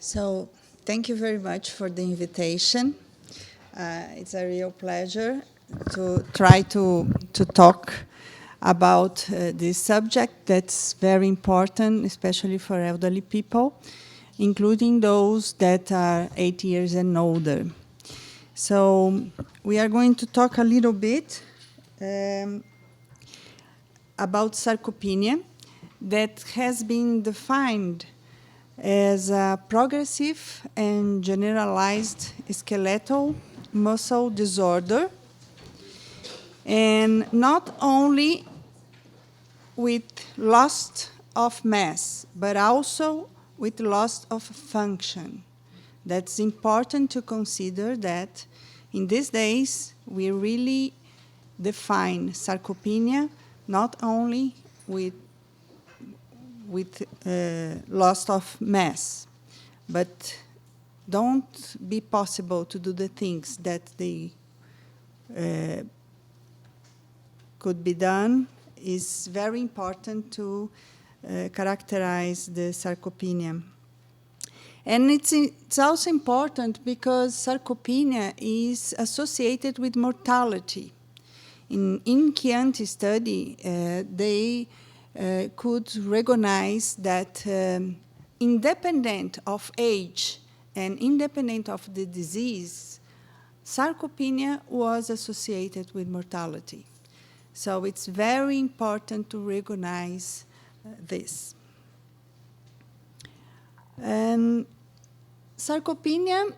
So thank you very much for the invitation. It's a real pleasure to try to talk about this subject that's very important, especially for elderly people, including those that are 80 years and older. So we are going to talk a little bit about sarcopenia that has been defined as a progressive and generalized skeletal muscle disorder, and not only with loss of mass, but also with loss of function. That's important to consider that in these days we really define sarcopenia not only with loss of mass, but don't be possible to do the things that they could be done is very important to characterize the sarcopenia. And it's also important because sarcopenia is associated with mortality. In Chianti study, they could recognize that independent of age and independent of the disease, sarcopenia was associated with mortality. So it's very important to recognize this. And sarcopenia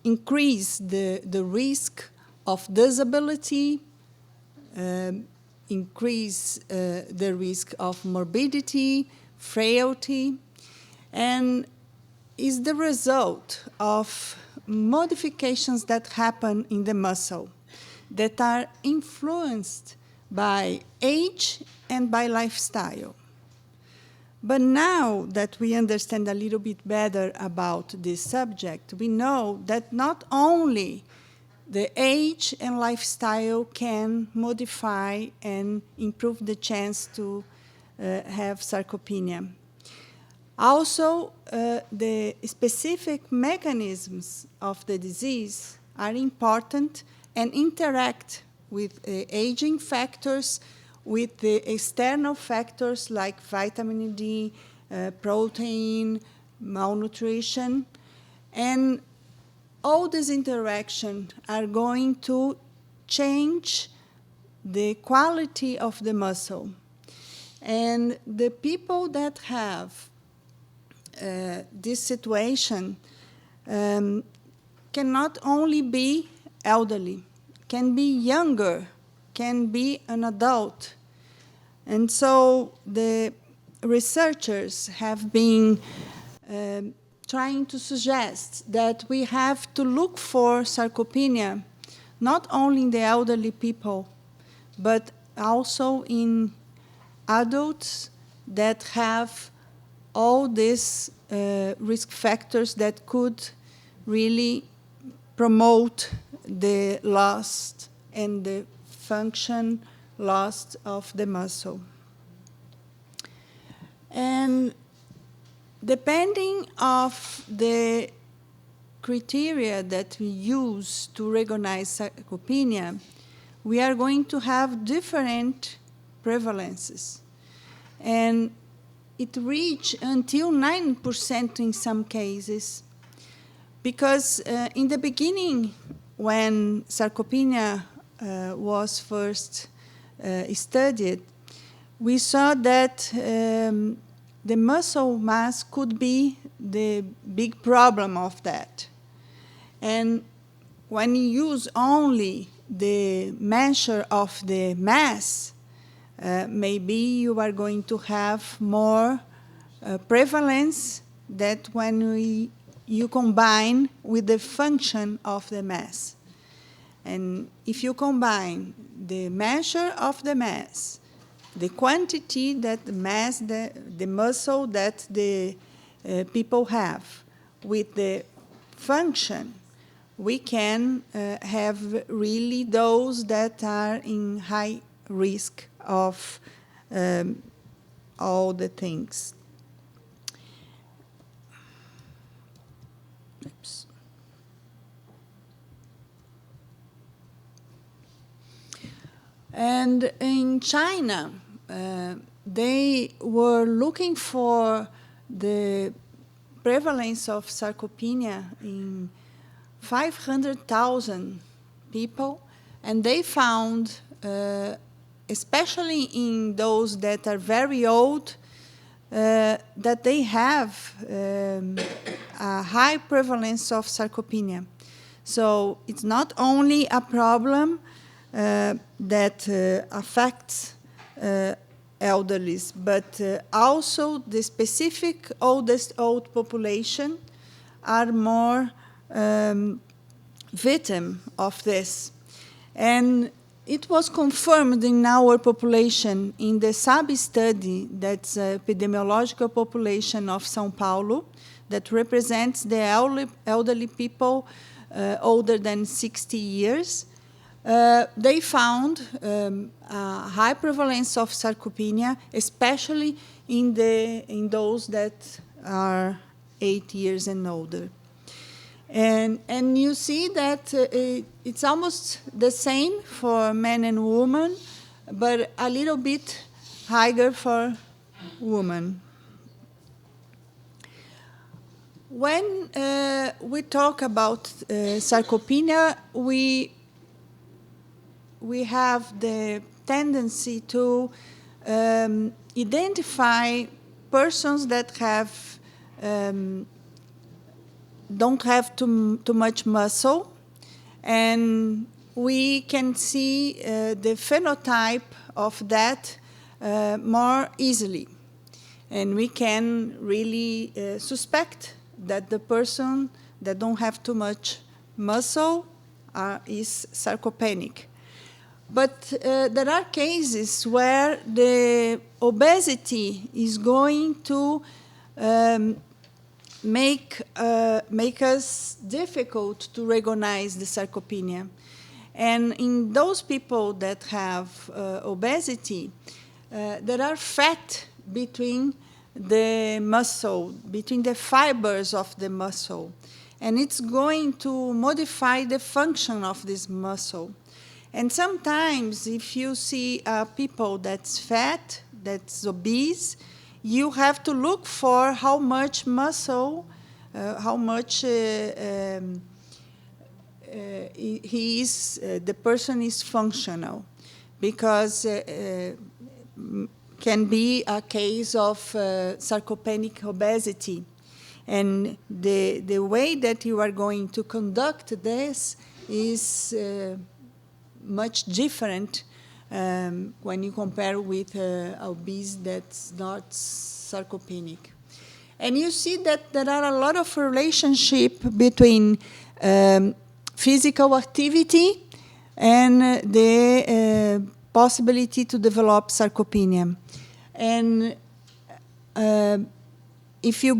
increase the risk of disability, increase the risk of morbidity, frailty, and is the result of modifications that happen in the muscle that are influenced by age and by lifestyle. But now that we understand a little bit better about this subject, we know that not only the age and lifestyle can modify and improve the chance to have sarcopenia. Also, the specific mechanisms of the disease are important and interact with aging factors, with the external factors like vitamin D, protein, malnutrition, and all these interactions are going to change the quality of the muscle. And the people that have this situation can not only be elderly, can be younger, can be an adult. And so the researchers have been trying to suggest that we have to look for sarcopenia not only in the elderly people, but also in adults that have all these risk factors that could really promote the loss and the function loss of the muscle. And depending of the criteria that we use to recognize sarcopenia, we are going to have different prevalences. And it reaches until 9% in some cases. Because in the beginning, when sarcopenia was first studied, we saw that the muscle mass could be the big problem of that. And when you use only the measure of the mass, maybe you are going to have more prevalence that when you combine with the function of the mass. And if you combine the measure of the mass, the quantity that the mass, the muscle that the people have, with the function, we can have really those that are in high risk of all the things. Oops. And in China, they were looking for the prevalence of sarcopenia in 500,000 people, and they found, especially in those that are very old, that they have a high prevalence of sarcopenia. So it's not only a problem that affects elderlies, but also the specific old population are more victim of this. And it was confirmed in our population in the SAB study, that's epidemiological population of São Paulo, that represents the elderly people older than 60 years. They found a high prevalence of sarcopenia, especially in those that are 8 years and older. And you see that it's almost the same for men and women, but a little bit higher for women. When we talk about sarcopenia, we have the tendency to identify persons that have don't have too much muscle, and we can see the phenotype of that more easily. And we can really suspect that the person that don't have too much muscle is sarcopenic. But there are cases where the obesity is going to make us difficult to recognize the sarcopenia. And in those people that have obesity, there are fat between the muscle, between the fibers of the muscle. And it's going to modify the function of this muscle. And sometimes if you see people that's fat, that's obese, you have to look for how much muscle, how much the person is functional, because can be a case of sarcopenic obesity. And the way that you are going to conduct this is much different when you compare with obese that's not sarcopenic. And you see that there are a lot of relationship between physical activity and the possibility to develop sarcopenia. And if you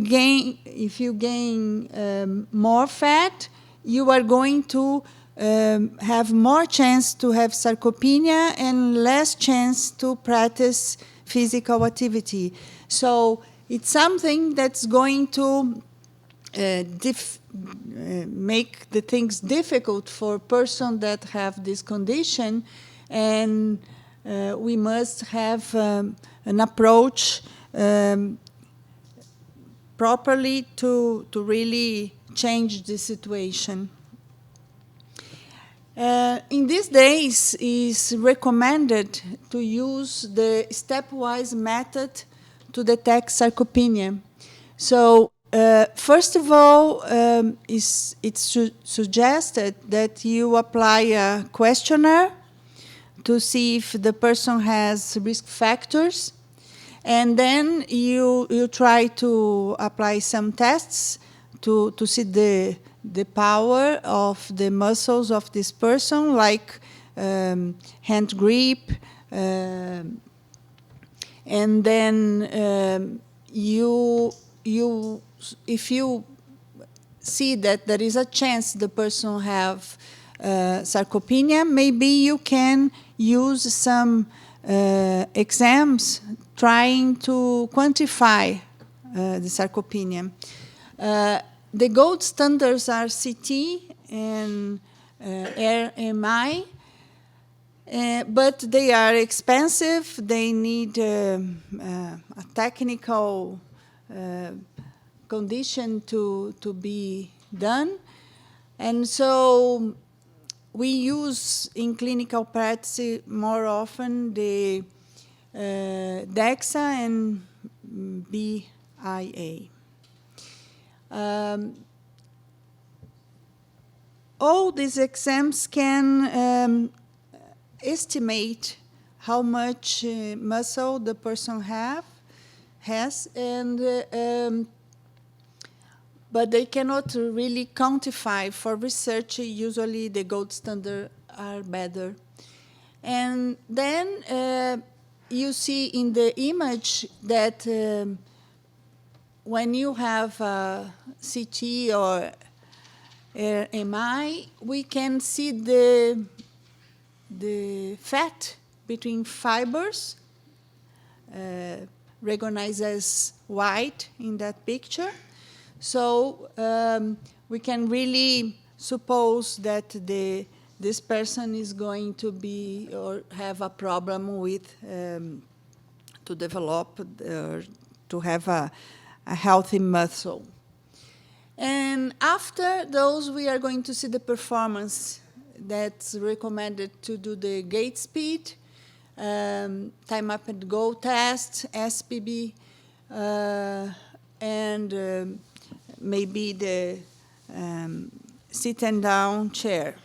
gain more fat, you are going to have more chance to have sarcopenia and less chance to practice physical activity. So it's something that's going to make the things difficult for a person that have this condition, and we must have an approach properly to really change the situation. In these days, it's recommended to use the stepwise method to detect sarcopenia. So, first of all, it's suggested that you apply a questionnaire to see if the person has risk factors, and then you try to apply some tests to see the power of the muscles of this person, like hand grip, and then if you see that there is a chance the person have sarcopenia, maybe you can use some exams trying to quantify the sarcopenia. The gold standards are CT and RMI, but they are expensive. They need a technical condition to be done. And so we use in clinical practice more often the DEXA and BIA. All these exams can estimate how much muscle the person has, and but they cannot really quantify. For research, usually the gold standard are better. And then you see in the image that when you have CT or MI, we can see the fat between fibers, recognized as white in that picture. So we can really suppose that this person is going to be or have a problem with to develop or to have a healthy muscle. And after those, we are going to see the performance that's recommended to do the gait speed, time up and go test, SPB, and maybe the sit and down chair.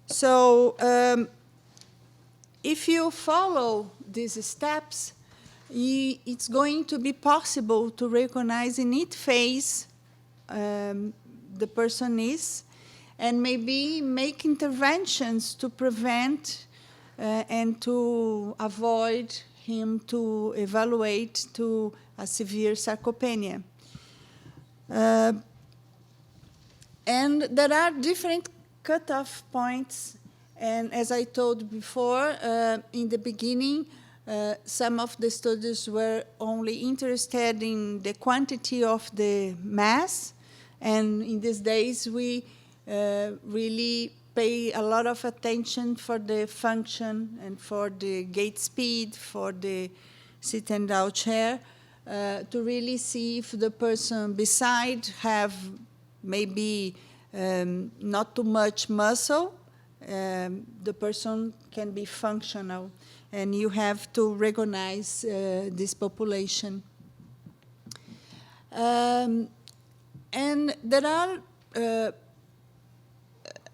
So if you follow these steps, it's going to be possible to recognize in each phase the person is, and maybe make interventions to prevent and to avoid him to evaluate to a severe sarcopenia. And there are different cutoff points, and as I told before, in the beginning, some of the studies were only interested in the quantity of the mass, and in these days we really pay a lot of attention for the function and for the gait speed, for the sit and down chair, to really see if the person beside have maybe not too much muscle, the person can be functional, and you have to recognize this population. And there are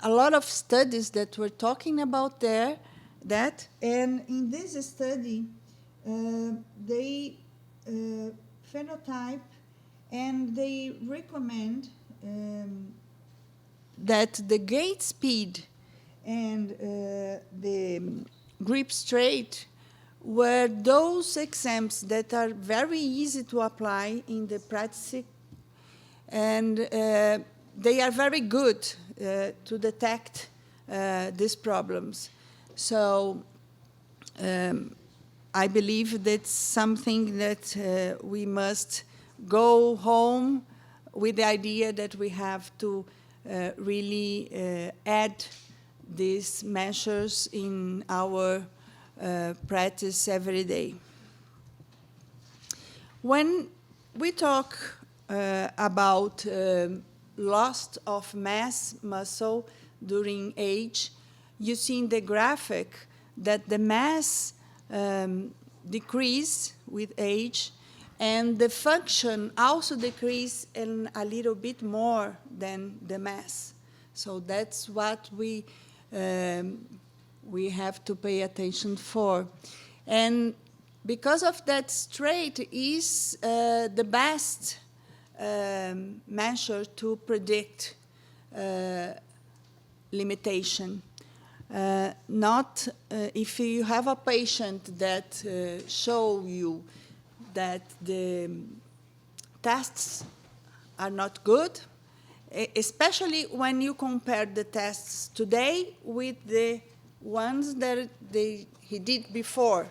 a lot of studies that were talking about that, and in this study, they phenotype and they recommend that the gait speed and the grip straight were those exams that are very easy to apply in the practice, and they are very good to detect these problems. So I believe that's something that we must go home with the idea that we have to really add these measures in our practice every day. When we talk about loss of mass muscle during age, you see in the graphic that the mass decrease with age, and the function also decrease in a little bit more than the mass. So that's what we have to pay attention for. And because of that, straight is the best measure to predict limitation. Not if you have a patient that show you that the tests are not good, especially when you compare the tests today with the ones that he did before.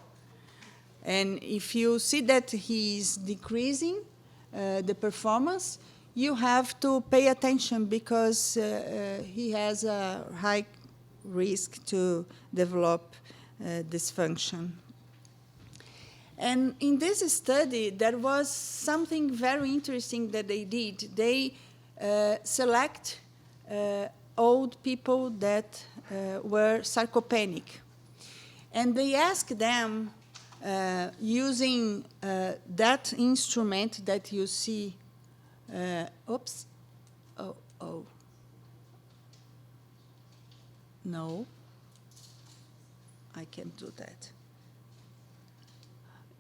And if you see that he's decreasing the performance, you have to pay attention because he has a high risk to develop dysfunction. And in this study, there was something very interesting that they did. They select old people that were sarcopenic. And they asked them, using that instrument that you see, oops, oh, no, I can't do that.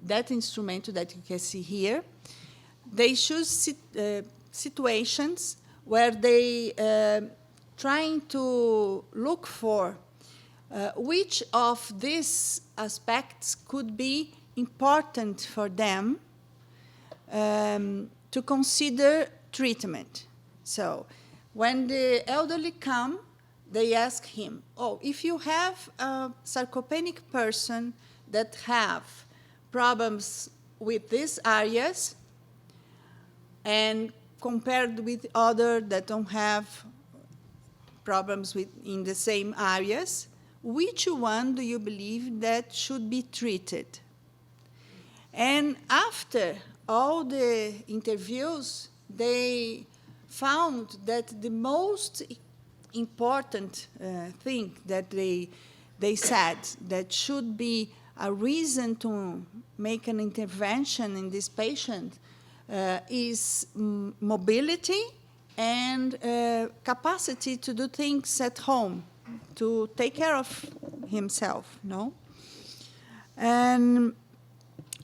That instrument that you can see here, they choose situations where they trying to look for which of these aspects could be important for them to consider treatment. So when the elderly come, they ask him, oh, if you have a sarcopenic person that have problems with these areas and compared with other that don't have problems in the same areas, which one do you believe that should be treated? And after all the interviews, they found that the most important thing that they said that should be a reason to make an intervention in this patient is mobility and capacity to do things at home, to take care of himself, no? And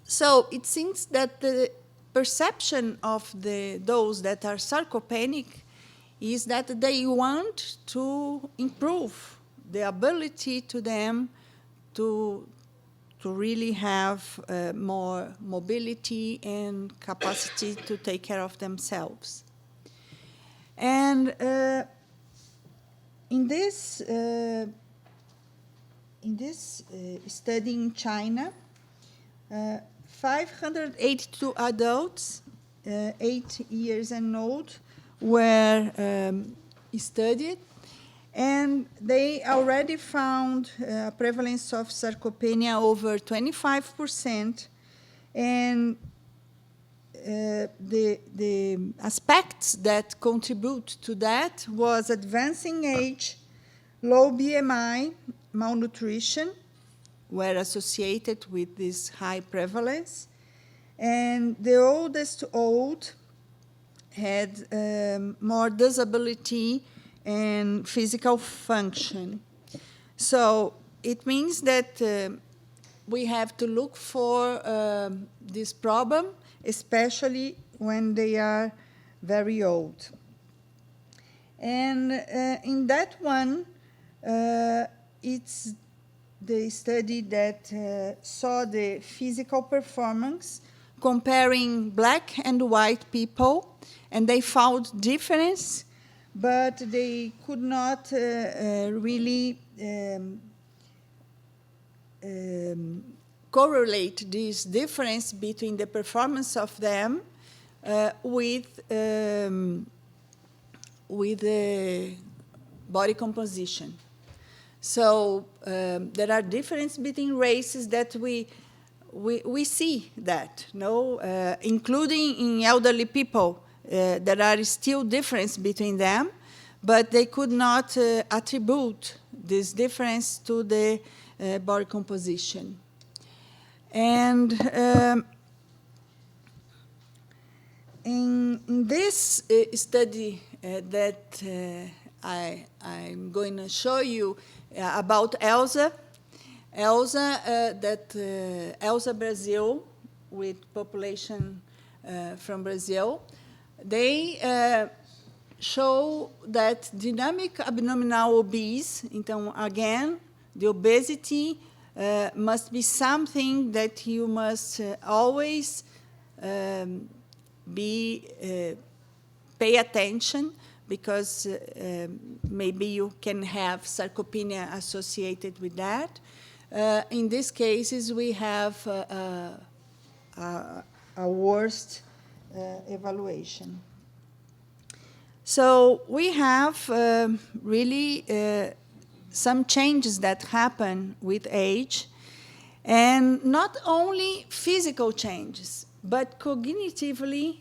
so it seems that the perception of those that are sarcopenic is that they want to improve the ability to them to really have more mobility and capacity to take care of themselves. And in this study in China, 582 adults, 8 years and old, were studied, and they already found a prevalence of sarcopenia over 25%, and the aspects that contribute to that was advancing age, low BMI, malnutrition were associated with this high prevalence, and the oldest old had more disability and physical function. So it means that we have to look for this problem, especially when they are very old. And in that one, it's the study that saw the physical performance comparing black and white people, and they found difference, but they could not really correlate this difference between the performance of them with the body composition. So there are differences between races that we see that, no, including in elderly people. There are still differences between them, but they could not attribute this difference to the body composition. And in this study that I'm going to show you about ELSA, ELSA Brazil, with population from Brazil, they show that dynamic abdominal obese, então, again, the obesity must be something that you must always pay attention, because maybe you can have sarcopenia associated with that. In these cases, we have a worst evaluation. So we have really some changes that happen with age, and not only physical changes, but cognitively,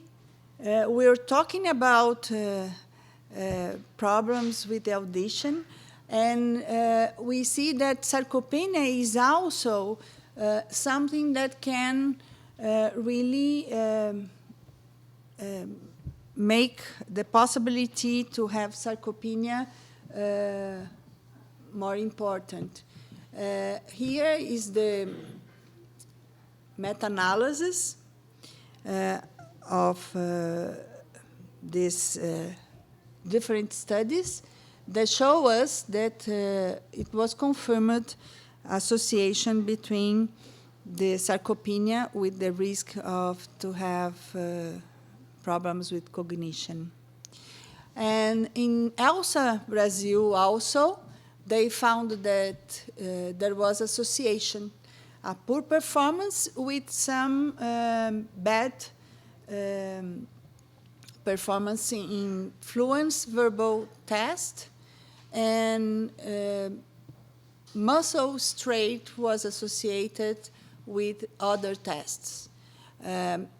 we're talking about problems with the audition, and we see that sarcopenia is also something that can really make the possibility to have sarcopenia more important. Here is the meta-analysis of these different studies that show us that it was confirmed association between the sarcopenia with the risk of to have problems with cognition. And in Elsa, Brazil also, they found that there was association, a poor performance with some bad performance in fluent verbal test, and muscle strength was associated with other tests,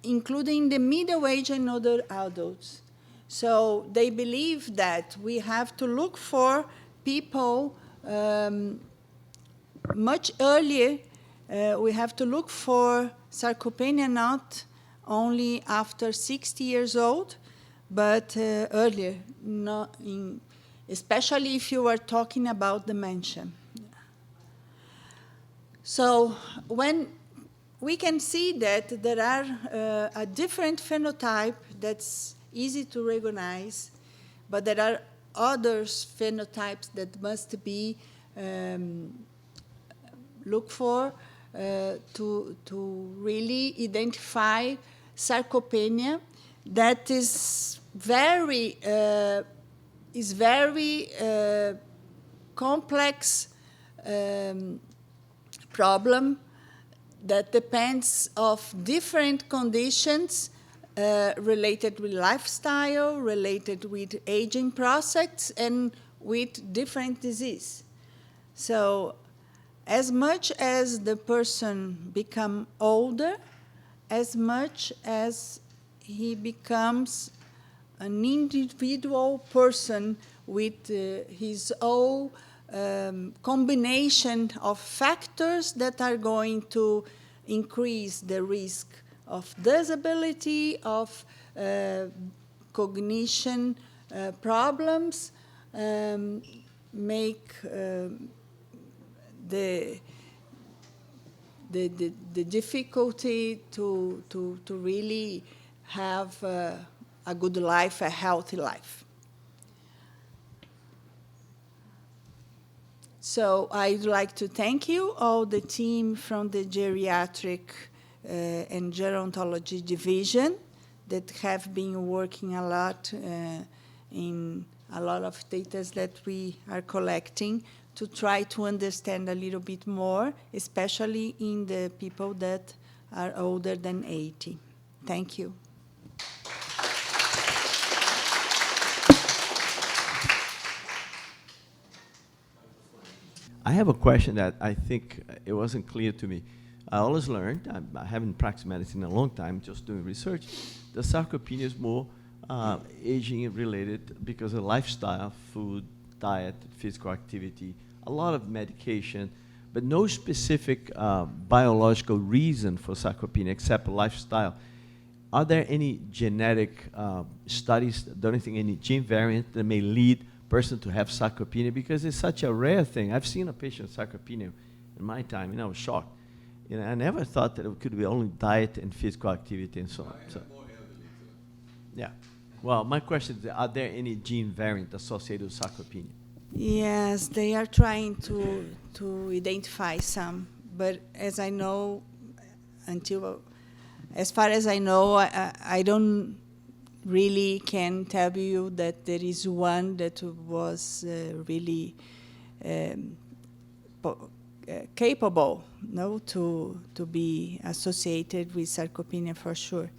including the middle age and other adults. So they believe that we have to look for people much earlier. We have to look for sarcopenia not only after 60 years old, but earlier, not in, especially if you are talking about dementia. So when we can see that there are a different phenotype that's easy to recognize, but there are other phenotypes that must be looked for to really identify sarcopenia that is very complex problem that depends of different conditions related with lifestyle, related with aging process, and with different disease. So as much as the person becomes older, as much as he becomes an individual person with his own combination of factors that are going to increase the risk of disability, of cognition problems, make the difficulty to really have a good life, a healthy life. So I'd like to thank you, all the team from the geriatric and gerontology division that have been working a lot in a lot of data that we are collecting to try to understand a little bit more, especially in the people that are older than 80. Thank you. I have a question that I think it wasn't clear to me. I always learned, I haven't practiced medicine in a long time, just doing research, the sarcopenia is more aging related because of lifestyle, food, diet, physical activity, a lot of medication, but no specific biological reason for sarcopenia except lifestyle. Are there any genetic studies, don't you think any gene variant that may lead person to have sarcopenia, because it's such a rare thing. I've seen a patient with sarcopenia in my time, and I was shocked. You know, I never thought that it could be only diet and physical activity and so on. So, yeah. Well, my question is, are there any gene variant associated with sarcopenia? Yes, they are trying to identify some, but as I know, as far as I know, I don't really can tell you that there is one that was really capable, to be associated with sarcopenia for sure,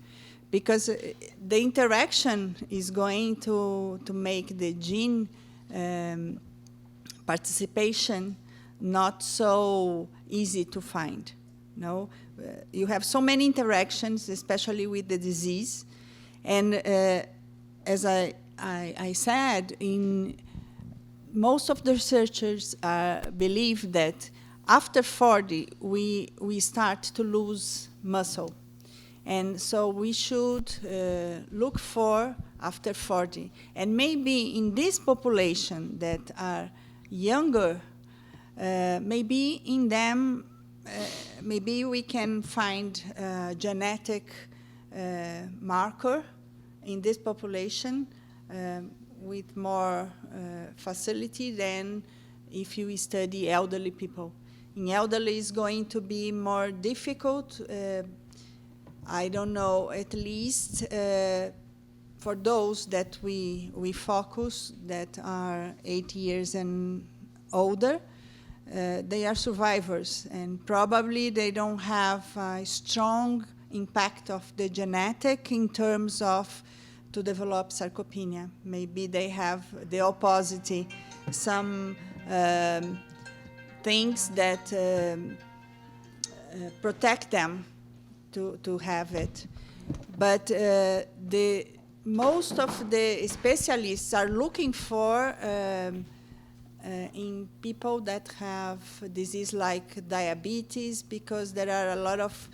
because the interaction is going to make the gene participation not so easy to find. No, you have so many interactions, especially with the disease, and as I said, in most of the researchers believe that after 40 we start to lose muscle, and so we should look for after 40, and maybe in this population that are younger, maybe in them, maybe we can find a genetic marker in this population with more facility than if you study elderly people. In elderly, it's going to be more difficult. I don't know, at least for those that we focus that are 80 years and older, they are survivors, and probably they don't have a strong impact of the genetic in terms of to develop sarcopenia. Maybe they have the opposite, some things that protect them to have it. But most of the specialists are looking for in people that have disease like diabetes, because there are a lot of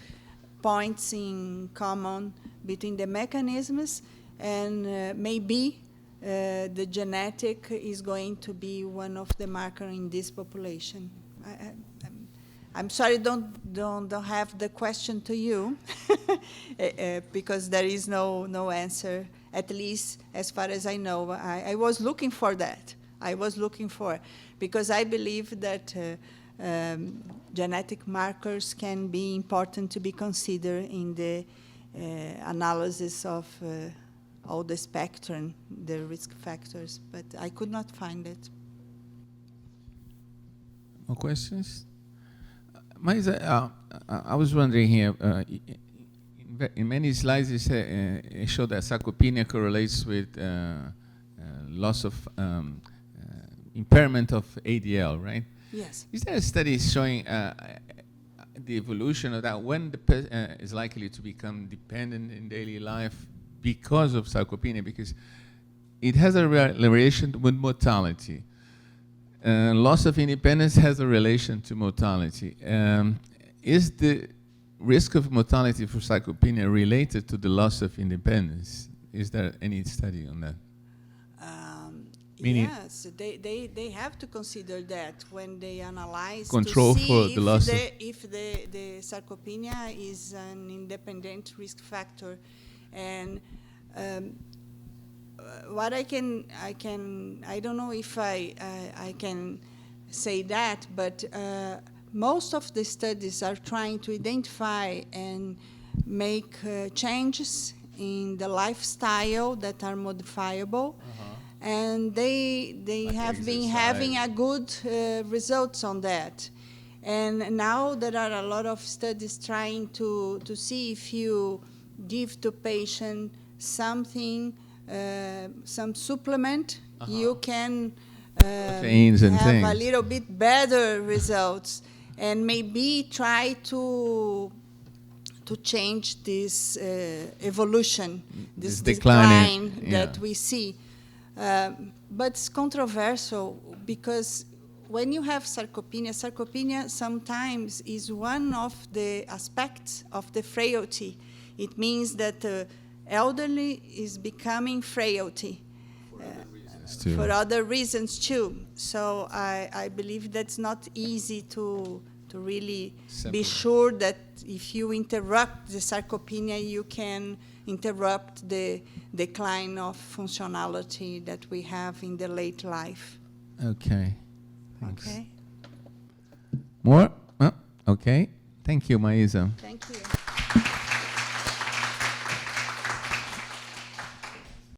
points in common between the mechanisms, and maybe the genetic is going to be one of the markers in this population. I'm sorry, don't have the question to you, because there is no answer, at least as far as I know. I was looking for that. I was looking for, because I believe that genetic markers can be important to be considered in the analysis of all the spectrum, the risk factors, but I could not find it. More questions? Maysa, I was wondering here, in many slides you show that sarcopenia correlates with loss of impairment of ADL, right? Yes. Is there a study showing the evolution of that, when the person is likely to become dependent in daily life because of sarcopenia? Because it has a relation with mortality. Loss of independence has a relation to mortality. Is the risk of mortality for sarcopenia related to the loss of independence? Is there any study on that? Yes, they have to consider that when they analyze control to see for the loss if the sarcopenia is an independent risk factor. And what I don't know if I can say that, but most of the studies are trying to identify and make changes in the lifestyle that are modifiable. And they like have been having a good results on that. And now there are a lot of studies trying to see if you give to patient something, some supplement, you can have a little bit better results, and maybe try to change this evolution, this decline that we see. But it's controversial, because when you have sarcopenia sometimes is one of the aspects of the frailty. It means that the elderly is becoming frailty for other reasons too. So I believe that's not easy to really be sure that if you interrupt the sarcopenia, you can interrupt the decline of functionality that we have in the late life. Okay. Thanks. Okay. More? Oh, okay. Thank you, Maysa. Thank you.